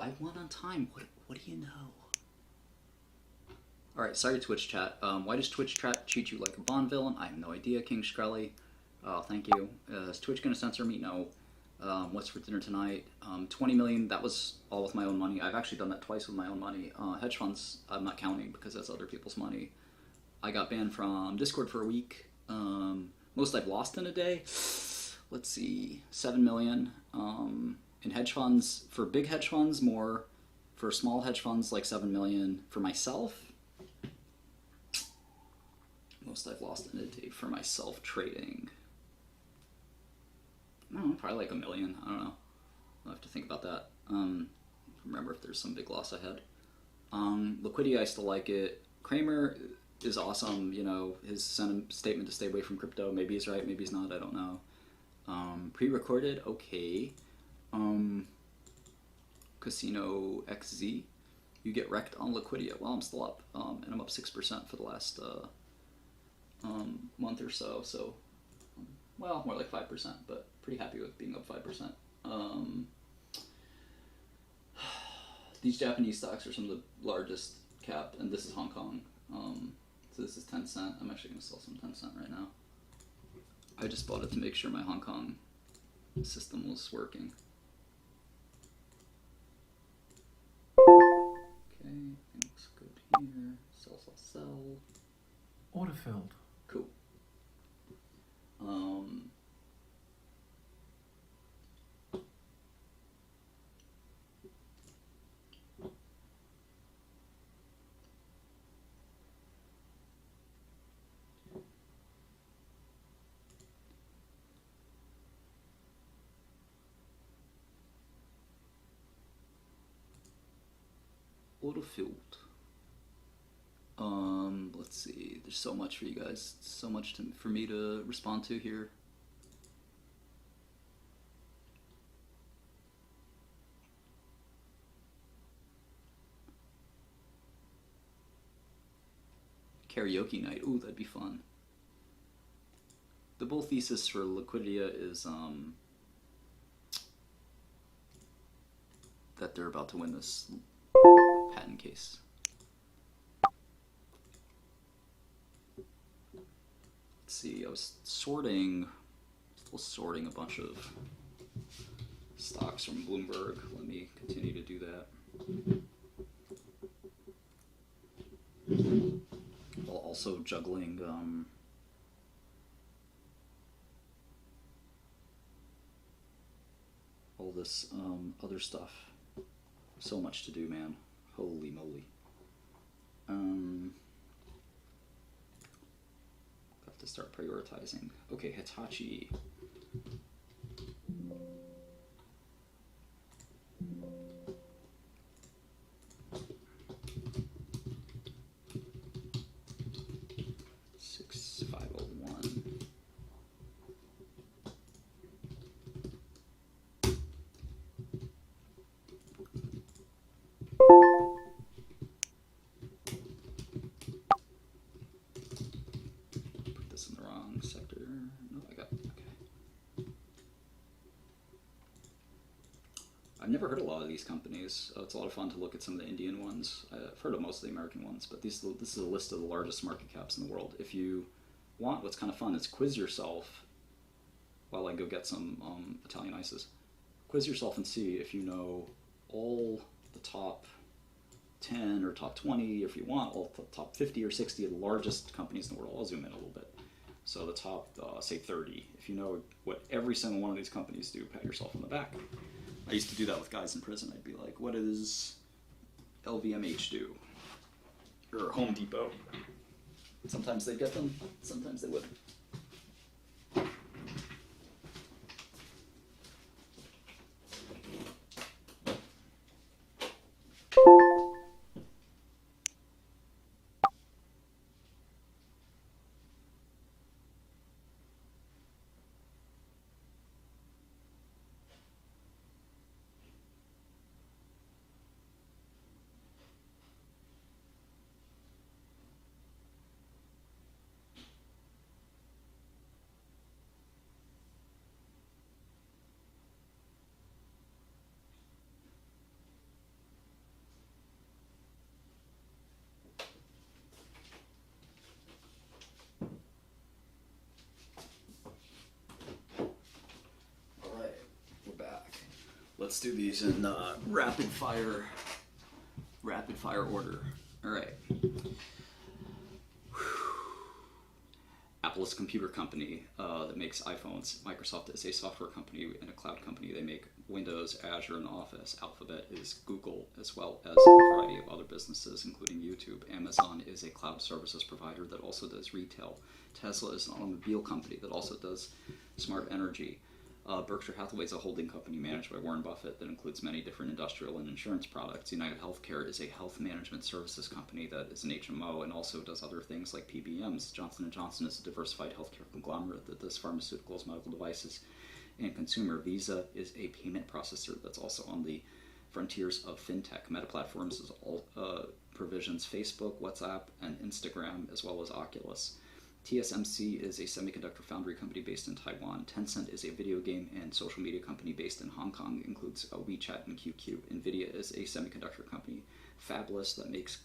I won on time. What do you know? Alright, sorry Twitch chat. Why does Twitch chat treat you like a Bond villain? I have no idea, King Shkreli. Thank you. Is Twitch gonna censor me? No. What's for dinner tonight? 20 million, that was all with my own money. I've actually done that twice with my own money. Hedge funds, I'm not counting because that's other people's money. I got banned from Discord for a week. Most I've lost in a day, let's see, 7 million. In hedge funds, for big hedge funds, more. For small hedge funds, like 7 million. For myself, most I've lost in a day for myself trading. I don't know, probably like 1 million. I don't know. I'll have to think about that. Remember if there's some big loss I had. Liquidity, I still like it. Kramer is awesome. You know, his statement to stay away from crypto. Maybe he's right, maybe he's not. I don't know. Pre-recorded, okay. Casino XZ. You get wrecked on Liquidity. Well, I'm still up, and I'm up 6% for the last month or so. So, well, more like 5%, but pretty happy with being up 5%. These Japanese stocks are some of the largest cap, and this is Hong Kong. So this is 10 cent. I'm actually going to sell some 10 cent right now. I just bought it to make sure my Hong Kong system was working. Okay, looks good here. Sell, sell, sell. Autofilled. Cool. Autofilled. Let's see. There's so much for you guys. So much for me to respond to here. Karaoke night. Ooh, that'd be fun. The bull thesis for Liquidia is that they're about to win this patent case. Let's see, I was still sorting a bunch of stocks from Bloomberg. Let me continue to do that. While also juggling all this other stuff. So much to do, man. Holy moly. Have to start prioritizing. Okay, Hitachi. I've never heard of a lot of these companies. It's a lot of fun to look at some of the Indian ones. I've heard of most of the American ones, but this is a list of the largest market caps in the world. If you want, what's kind of fun is quiz yourself while I go get some Italian ices. Quiz yourself and see if you know all the top 10 or top 20, if you want, all the top 50 or 60 of the largest companies in the world. I'll zoom in a little bit. So the top, say 30. If you know what every single one of these companies do, pat yourself on the back. I used to do that with guys in prison. I'd be like, what does LVMH do? Or Home Depot? Sometimes they'd get them, sometimes they wouldn't. let's do these in rapid fire order. All right. Apple is a computer company that makes iPhones. Microsoft is a software company and a cloud company. They make Windows, Azure, and Office. Alphabet is Google, as well as a variety of other businesses, including YouTube. Amazon is a cloud services provider that also does retail. Tesla is an automobile company that also does smart energy. Berkshire Hathaway is a holding company managed by Warren Buffett that includes many different industrial and insurance products. United Healthcare is a health management services company that is an HMO and also does other things like PBMs. Johnson & Johnson is a diversified healthcare conglomerate that does pharmaceuticals, medical devices, and consumer. Visa is a payment processor that's also on the frontiers of fintech. Meta Platforms is all provisions Facebook, WhatsApp, and Instagram, as well as Oculus. TSMC is a semiconductor foundry company based in Taiwan. Tencent is a video game and social media company based in Hong Kong, includes WeChat and QQ. Nvidia is a semiconductor company, Fabless, that makes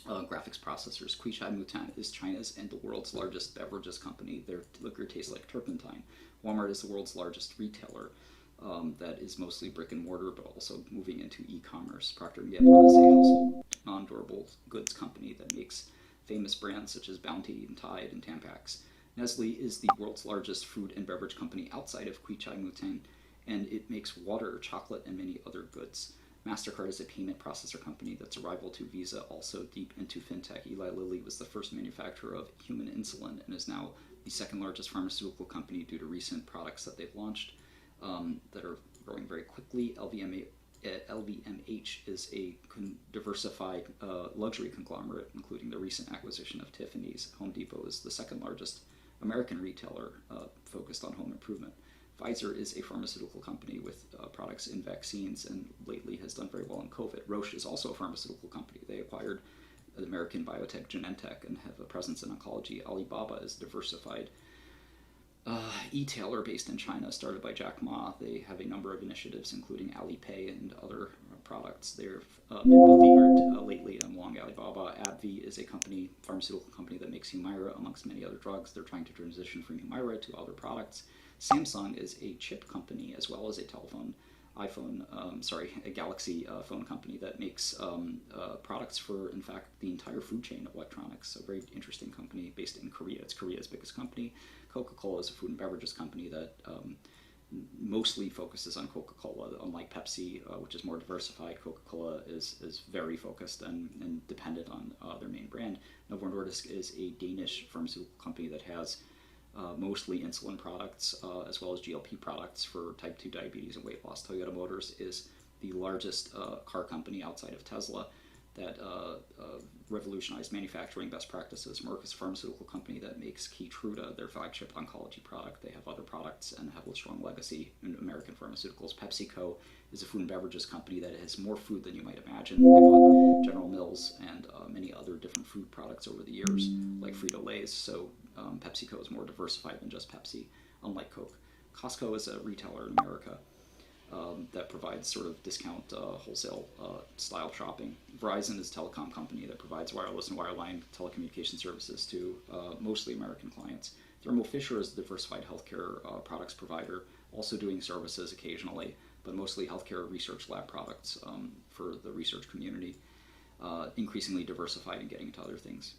graphics processors. Kuichai Mutan is China's and the world's largest beverages company. Their liquor tastes like turpentine. Walmart is the world's largest retailer that is mostly brick and mortar, but also moving into e-commerce. Procter & Gamble is a household non-durable goods company that makes famous brands such as Bounty and Tide and Tampax. Nestle is the world's largest food and beverage company outside of Kuichai Mutan, and it makes water, chocolate, and many other goods. MasterCard is a payment processor company that's a rival to Visa, also deep into fintech. Eli Lilly was the first manufacturer of human insulin and is now the second largest pharmaceutical company due to recent products that they've launched that are growing very quickly. LVMH is a diversified luxury conglomerate, including the recent acquisition of Tiffany's. Home Depot is the second largest American retailer focused on home improvement. Pfizer is a pharmaceutical company with products in vaccines and lately has done very well in COVID. Roche is also a pharmaceutical company. They acquired the American biotech Genentech and have a presence in oncology. Alibaba is diversified e-tailer based in China, started by Jack Ma. They have a number of initiatives, including Alipay and other products. They've been beleaguered lately along Alibaba. AbbVie is a pharmaceutical company that makes Humira, amongst many other drugs. They're trying to transition from Humira to other products. Samsung is a chip company as well as a a Galaxy phone company that makes products for, in fact, the entire food chain of electronics. A very interesting company based in Korea. It's Korea's biggest company. Coca-Cola is a food and beverages company that mostly focuses on Coca-Cola, unlike Pepsi, which is more diversified. Coca-Cola is very focused and dependent on their main brand. Novo Nordisk is a Danish pharmaceutical company that has mostly insulin products as well as GLP products for type 2 diabetes and weight loss. Toyota Motors is the largest car company outside of Tesla that revolutionized manufacturing best practices. Merck is a pharmaceutical company that makes Keytruda, their flagship oncology product. They have other products and have a strong legacy in American pharmaceuticals. PepsiCo is a food and beverages company that has more food than you might imagine. They bought General Mills and many other different food products over the years, like Frito-Lay's. So PepsiCo is more diversified than just Pepsi, unlike Coke. Costco is a retailer in America that provides sort of discount wholesale style shopping. Verizon is a telecom company that provides wireless and wireline telecommunication services to mostly American clients. Thermo Fisher is a diversified healthcare products provider, also doing services occasionally, but mostly healthcare research lab products for the research community, increasingly diversified and getting into other things.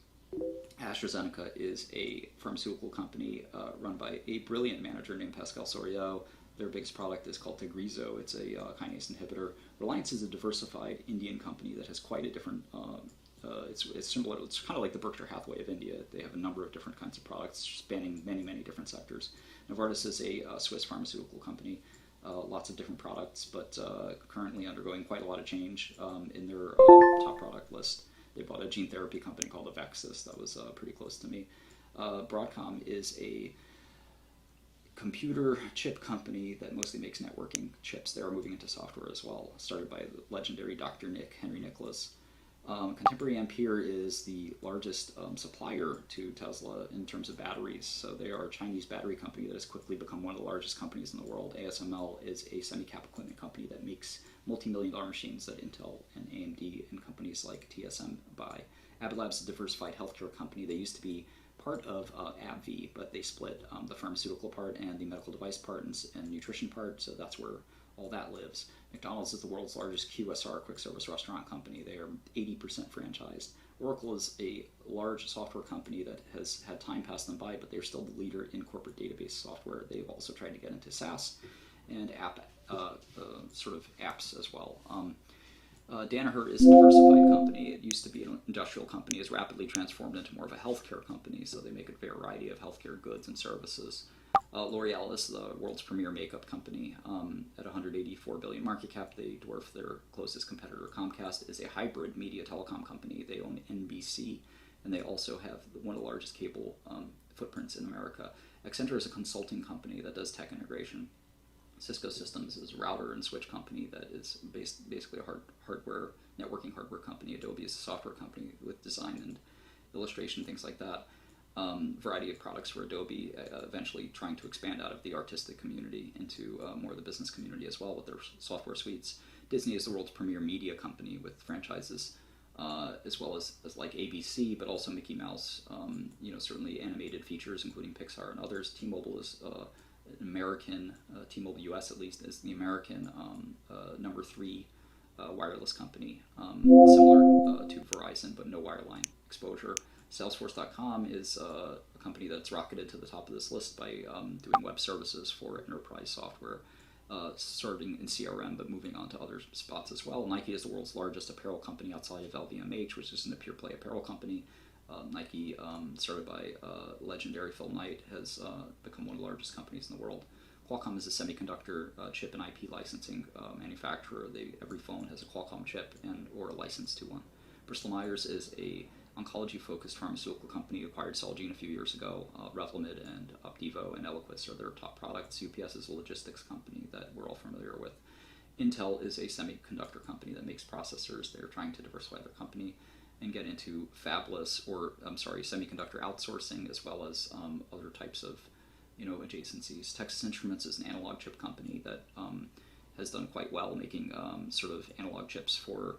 AstraZeneca is a pharmaceutical company run by a brilliant manager named Pascal Soriot. Their biggest product is called Tagrizo. It's a kinase inhibitor. Reliance is a diversified Indian company that has quite a different, it's similar, it's kind of like the Berkshire Hathaway of India. They have a number of different kinds of products spanning many, many different sectors. Novartis is a Swiss pharmaceutical company, lots of different products, but currently undergoing quite a lot of change in their top product list. They bought a gene therapy company called Avexis that was pretty close to me. Broadcom is a computer chip company that mostly makes networking chips. They are moving into software as well, started by the legendary Dr. Henry Nicholas. Contemporary Ampere is the largest supplier to Tesla in terms of batteries. So they are a Chinese battery company that has quickly become one of the largest companies in the world. ASML is a semi-cap equipment company that makes multi-million-dollar machines that Intel and AMD and companies like TSM buy. Abbott Labs is a diversified healthcare company. They used to be part of AbbVie, but they split the pharmaceutical part and the medical device part and nutrition part, so that's where all that lives. McDonald's is the world's largest QSR, quick service restaurant company. They are 80% franchised. Oracle is a large software company that has had time pass them by, but they're still the leader in corporate database software. They've also tried to get into SaaS and sort of apps as well. Danaher is a diversified company. It used to be an industrial company, has rapidly transformed into more of a healthcare company, so they make a variety of healthcare goods and services. L'Oreal is the world's premier makeup company. At 184 billion market cap, they dwarf their closest competitor. Comcast is a hybrid media telecom company. They own NBC, and they also have one of the largest cable footprints in America. Accenture is a consulting company that does tech integration. Cisco Systems is a router and switch company that is basically a networking hardware company. Adobe is a software company with design and illustration, things like that. Variety of products for Adobe, eventually trying to expand out of the artistic community into more of the business community as well with their software suites. Disney is the world's premier media company with franchises, as well as like ABC, but also Mickey Mouse. Certainly animated features, including Pixar and others. T-Mobile is American, T-Mobile US at least, is the American number 3 wireless company, similar to Verizon, but no wireline exposure. Salesforce.com is a company that's rocketed to the top of this list by doing web services for enterprise software, starting in CRM, but moving on to other spots as well. Nike is the world's largest apparel company outside of LVMH, which isn't a pure play apparel company. Nike, started by legendary Phil Knight, has become one of the largest companies in the world. Qualcomm is a semiconductor chip and IP licensing manufacturer. Every phone has a Qualcomm chip or a license to one. Bristol Myers is a oncology-focused pharmaceutical company, acquired Celgene a few years ago. Revlimid and Opdivo and Eliquis are their top products. UPS is a logistics company that we're all familiar with. Intel is a semiconductor company that makes processors. They're trying to diversify their company and get into semiconductor outsourcing, as well as other types of adjacencies. Texas Instruments is an analog chip company that has done quite well making sort of analog chips for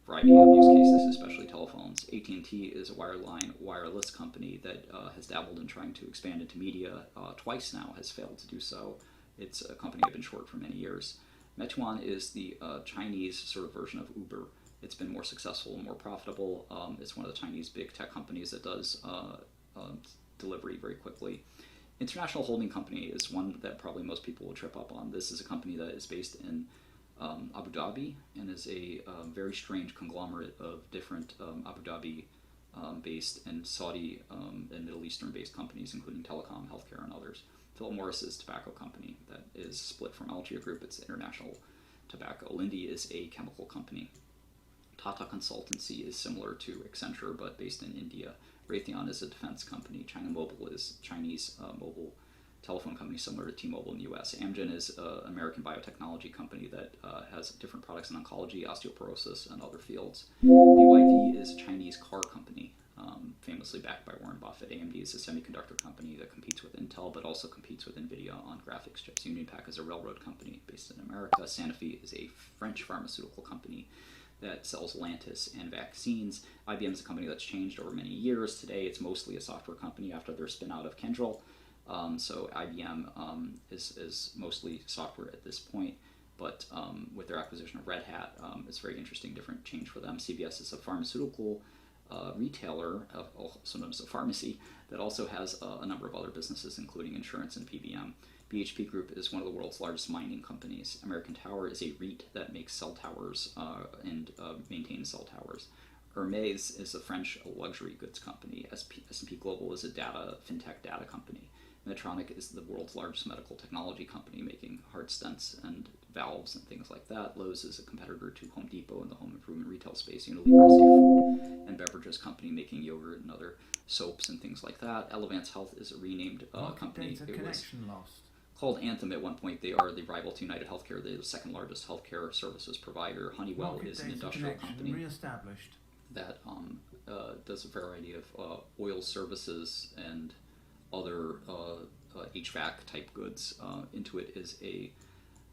a variety of use cases, especially telephones. AT&T is a wireline wireless company that has dabbled in trying to expand into media. Twice now has failed to do so. It's a company I've been short for many years. Meituan is the Chinese sort of version of Uber. It's been more successful and more profitable. It's one of the Chinese big tech companies that does delivery very quickly. International Holding Company is one that probably most people will trip up on. This is a company that is based in Abu Dhabi and is a very strange conglomerate of different Abu Dhabi based and Saudi and Middle Eastern based companies, including telecom, healthcare, and others. Philip Morris is a tobacco company that is split from Algia Group. It's International Tobacco. Linde is a chemical company. Tata Consultancy is similar to Accenture, but based in India. Raytheon is a defense company. China Mobile is a Chinese mobile telephone company similar to T-Mobile in the US. Amgen is an American biotechnology company that has different products in oncology, osteoporosis, and other fields. BYD is a Chinese car company, famously backed by Warren Buffett. AMD is a semiconductor company that competes with Intel, but also competes with NVIDIA on graphics chips. UnionPac is a railroad company based in America. Sanofi is a French pharmaceutical company that sells Lantus and vaccines. IBM is a company that's changed over many years. Today, it's mostly a software company after their spin out of Kyndryl. So IBM is mostly software at this point, but with their acquisition of Red Hat, it's a very interesting, different change for them. CVS is a pharmaceutical retailer, also known as a pharmacy, that also has a number of other businesses, including insurance and PBM. BHP Group is one of the world's largest mining companies. American Tower is a REIT that makes cell towers and maintains cell towers. Hermes is a French luxury goods company. S&P Global is a fintech data company. Medtronic is the world's largest medical technology company, making heart stents and valves and things like that. Lowe's is a competitor to Home Depot in the home improvement retail space. Unilever is a food and beverages company making yogurt and other soaps and things like that. Elevance Health is a renamed company. It was called Anthem at one point. They are the rival to United Healthcare. They're the second largest healthcare services provider. Honeywell is an industrial company that does a variety of oil services and other HVAC type goods. Intuit is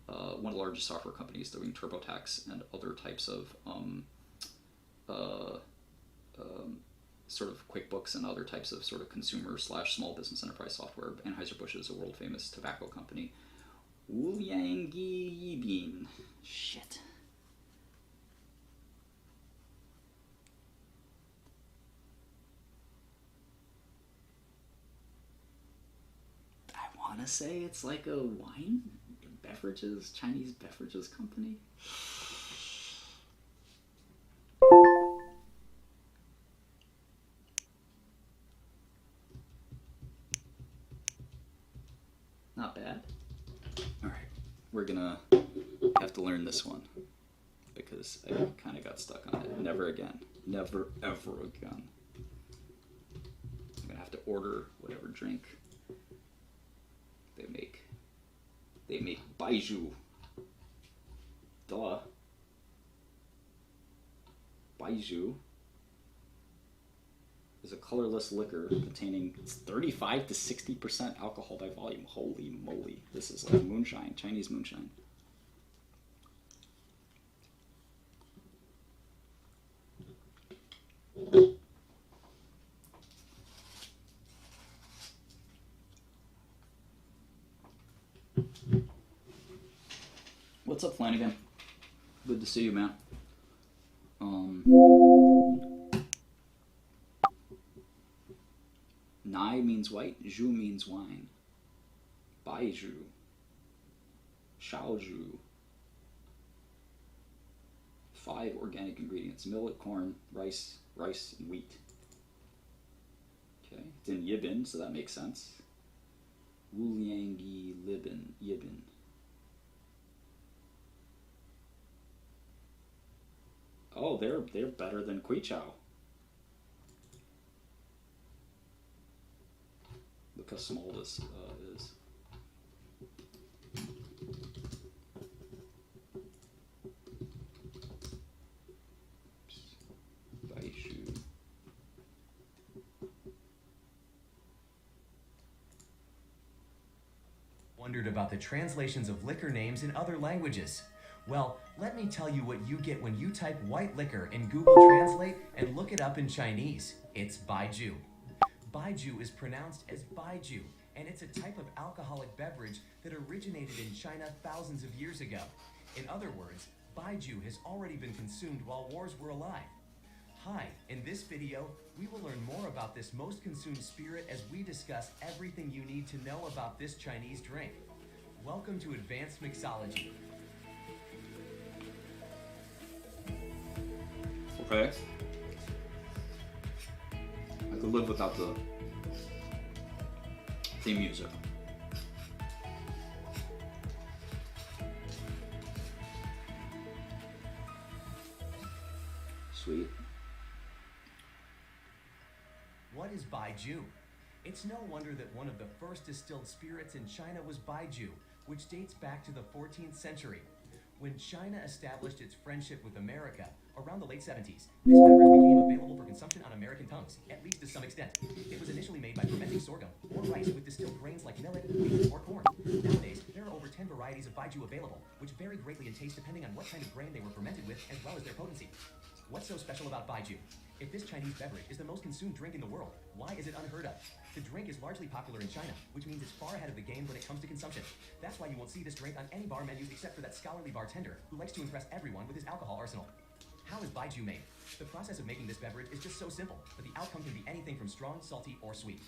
one of the largest software companies doing TurboTax and other types of sort of QuickBooks and other types of sort of consumer / small business enterprise software. Anheuser-Busch is a world famous tobacco company. Wuliangyi Yibin. Shit. I want to say it's like a wine, beverages, Chinese beverages company. Not bad. Alright, we're gonna have to learn this one because I kind of got stuck on it. Never again. Never, ever again. I'm gonna have to order whatever drink they make. They make baijiu. Duh. Baijiu is a colorless liquor containing 35 to 60% alcohol by volume. Holy moly. This is like moonshine, Chinese moonshine. What's up, Flanagan? Good to see you, man. Nai means white, Zhu means wine. Baizhu. Shaozhu. 5 organic ingredients: millet, corn, rice, and wheat. Okay, it's in Yibin, so that makes sense. Wuliangyi Yibin. Oh, they're better than Quichao. Look how small this is. Baishu. Wondered about the translations of liquor names in other languages. Well, let me tell you what you get when you type white liquor in Google Translate and look it up in Chinese. It's baijiu. Baijiu is pronounced as baiju, and it's a type of alcoholic beverage that originated in China thousands of years ago. In other words, baijiu has already been consumed while wars were alive. Hi, in this video, we will learn more about this most consumed spirit as we discuss everything you need to know about this Chinese drink. Welcome to Advanced Mixology. Okay. I could live without the theme music. Sweet. What is baijiu? It's no wonder that one of the first distilled spirits in China was baijiu, which dates back to the 14th century. When China established its friendship with America around the late 70s, this beverage became available for consumption on American tongues, at least to some extent. It was initially made by fermenting sorghum or rice with distilled grains like millet, wheat, or corn. Nowadays, there are over 10 varieties of baijiu available, which vary greatly in taste depending on what kind of grain they were fermented with, as well as their potency. What's so special about baijiu? If this Chinese beverage is the most consumed drink in the world, why is it unheard of? The drink is largely popular in China, which means it's far ahead of the game when it comes to consumption. That's why you won't see this drink on any bar menus except for that scholarly bartender who likes to impress everyone with his alcohol arsenal. How is baijiu made? The process of making this beverage is just so simple, but the outcome can be anything from strong, salty, or sweet.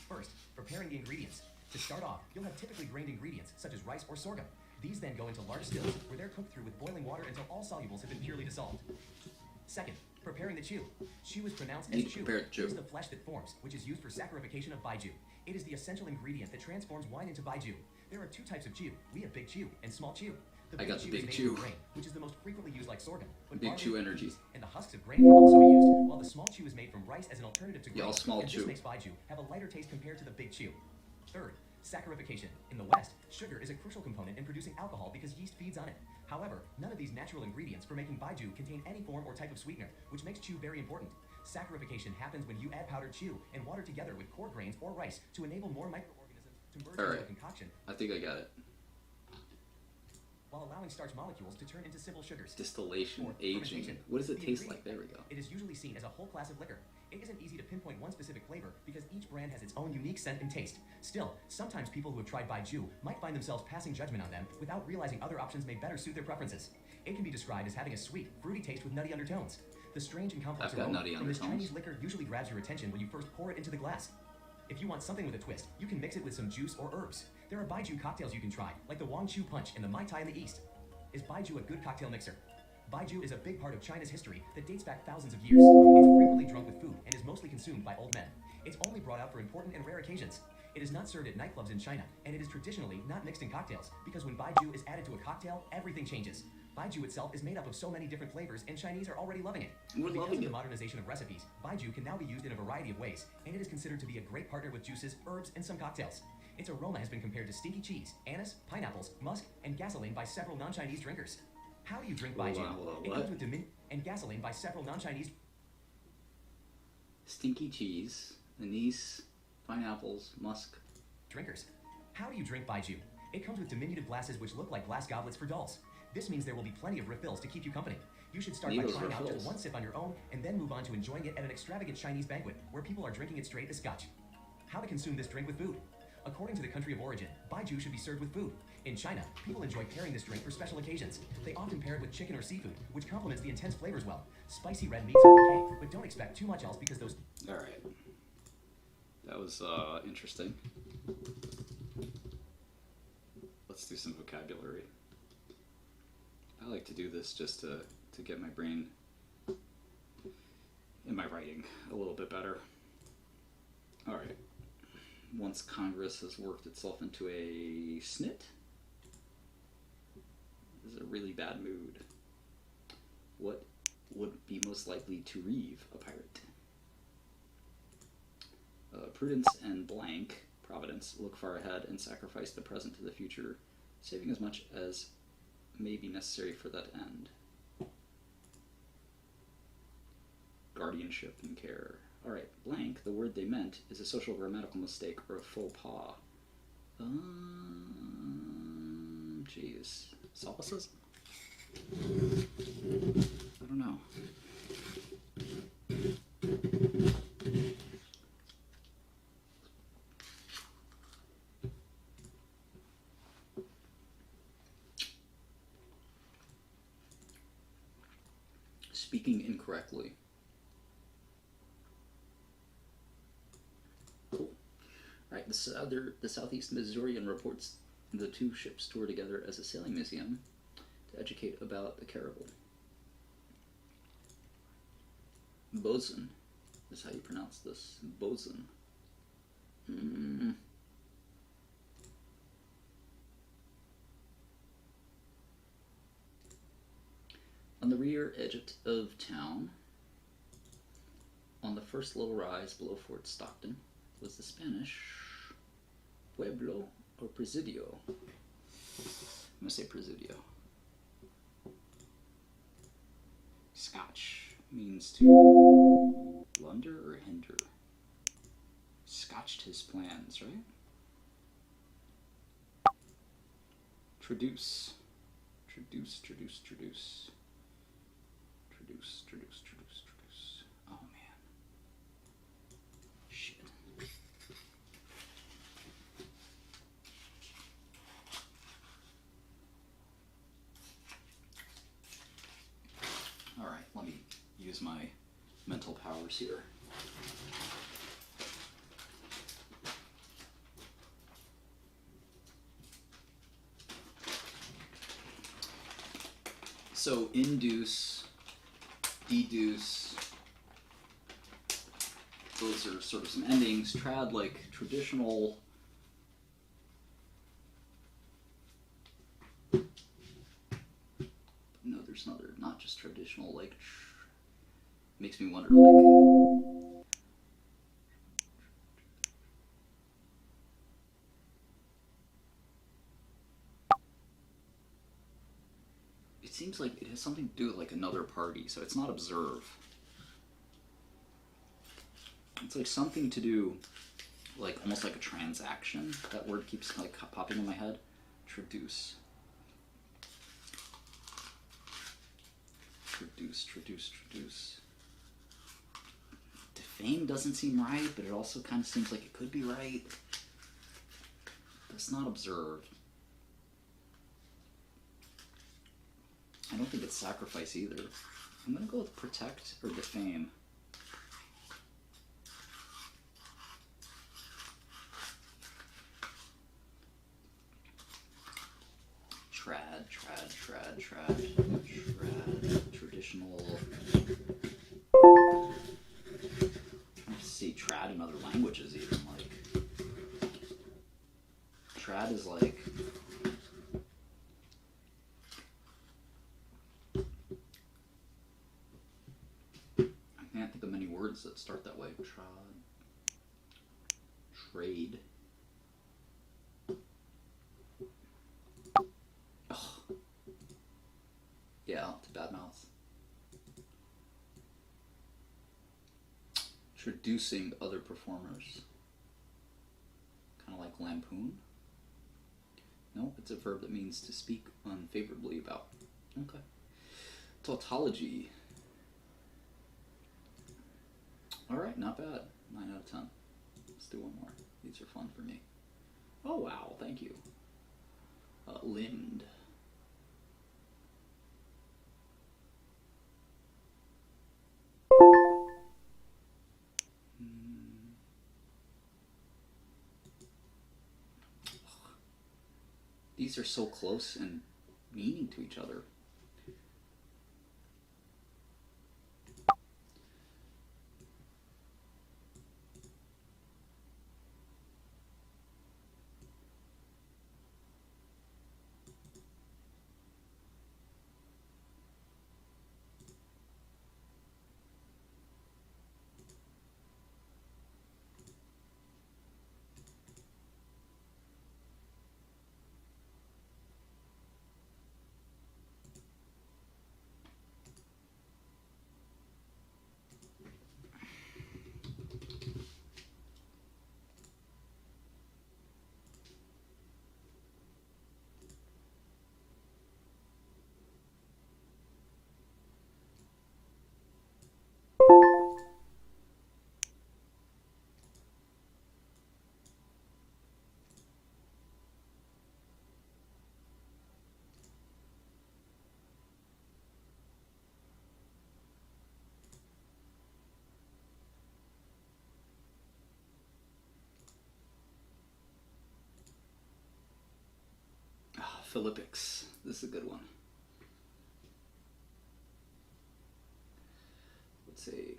First, preparing the ingredients. To start off, you'll have typically grained ingredients, such as rice or sorghum. These then go into large stills, where they're cooked through with boiling water until all solubles have been purely dissolved. Second, preparing the chew. Chew is pronounced as chew. It is the flesh that forms, which is used for saccharification of baijiu. It is the essential ingredient that transforms wine into baijiu. There are 2 types of chew. We have big chew and small chew. The I got the big is made chew. from grain, which is the most frequently used like sorghum. But Big barley, chew energy. peas, and the husks of grain can also be used, while the small chew is made from rice as an alternative to grain. Y'all small and chew. This makes baijiu have a lighter taste compared to the big chew. Third, saccharification. In the West, sugar is a crucial component in producing alcohol because yeast feeds on it. However, none of these natural ingredients for making baijiu contain any form or type of sweetener, which makes chew very important. Saccharification happens when you add powdered chew and water together with core grains or rice to enable more microorganisms to merge into a concoction. I think I got it. while allowing starch molecules to turn into simple sugars. Distillation, Or aging. fermentation. What does it The taste ingredient. like? There we go. It is usually seen as a whole class of liquor. It isn't easy to pinpoint one specific flavor because each brand has its own unique scent and taste. Still, sometimes people who have tried baijiu might find themselves passing judgment on them without realizing other options may better suit their preferences. It can be described as having a sweet, fruity taste with nutty undertones. The strange and complex I've got aroma nutty from this undertones. Chinese liquor usually grabs your attention when you first pour it into the glass. If you want something with a twist, you can mix it with some juice or herbs. There are baijiu cocktails you can try, like the Wang Chu Punch and the Mai Tai in the East. Is baijiu a good cocktail mixer? Baijiu is a big part of China's history that dates back thousands of years. It's frequently drunk with food and is mostly consumed by old men. It's only brought out for important and rare occasions. It is not served at nightclubs in China, and it is traditionally not mixed in cocktails, because when baijiu is added to a cocktail, everything changes. Baijiu itself is made up of so many different flavors, and Chinese are already loving it. We're Because loving of the it. modernization of recipes, baijiu can now be used in a variety of ways, and it is considered to be a great partner with juices, herbs, and some cocktails. Its aroma has been compared to stinky cheese, anise, pineapples, musk, and gasoline by several non-Chinese drinkers. How do you drink Hold baijiu? on, hold on, It what? comes with and gasoline by several non-Chinese Stinky cheese, anise, pineapples, musk. drinkers. How do you drink baijiu? It comes with diminutive glasses which look like glass goblets for dolls. This means there will be plenty of refills to keep you company. You should start Need by those trying out refills. just one sip on your own and then move on to enjoying it at an extravagant Chinese banquet where people are drinking it straight as scotch. How to consume this drink with food? According to the country of origin, baijiu should be served with food. In China, people enjoy pairing this drink for special occasions. They often pair it with chicken or seafood, which complements the intense flavors well. Spicy red meats are okay, but don't expect too much else because those All right. That was interesting. Let's do some vocabulary. I like to do this just to get my brain in my writing a little bit better. All right. Once Congress has worked itself into a snit, this is a really bad mood. What would be most likely to reave a pirate? Prudence and blank, providence, look far ahead and sacrifice the present to the future, saving as much as may be necessary for that end. Guardianship and care. Alright, blank, the word they meant, is a social grammatical mistake or a faux pas. Jeez. Solecism? I don't know. Speaking incorrectly. Cool. Alright, the Southeast Missourian reports the two ships tour together as a sailing museum to educate about the Caribou. Bosun is how you pronounce this. Bosun. On the rear edge of town, on the first low rise below Fort Stockton, was the Spanish Pueblo or Presidio. I'm going to say Presidio. Scotch means to blunder or hinder. Scotched his plans, right? Traduce. Traduce. Oh man. Shit. Alright, let me use my mental powers here. So induce, deduce, those are sort of some endings. Trad, like traditional. No, there's another, not just traditional, like, makes me wonder, like, it seems like it has something to do with, like, another party, so it's not observe. It's like something to do, like, almost like a transaction. That word keeps, like, popping in my head. Traduce. Traduce. Defame doesn't seem right, but it also kind of seems like it could be right. It's not observed. I don't think it's sacrifice either. I'm going to go with protect or defame. Trad. Traditional. I'm trying to see trad in other languages even. Like, trad is like. I can't think of many words that start that way. Trade. Yeah, it's a bad mouth. Traducing other performers. Kind of like lampoon. Nope, it's a verb that means to speak unfavorably about. Okay. Tautology. Alright, not bad. 9 out of 10. Let's do one more. These are fun for me. Oh wow, thank you. Limbed. These are so close and meaning to each other. Philippics. This is a good one. Let's say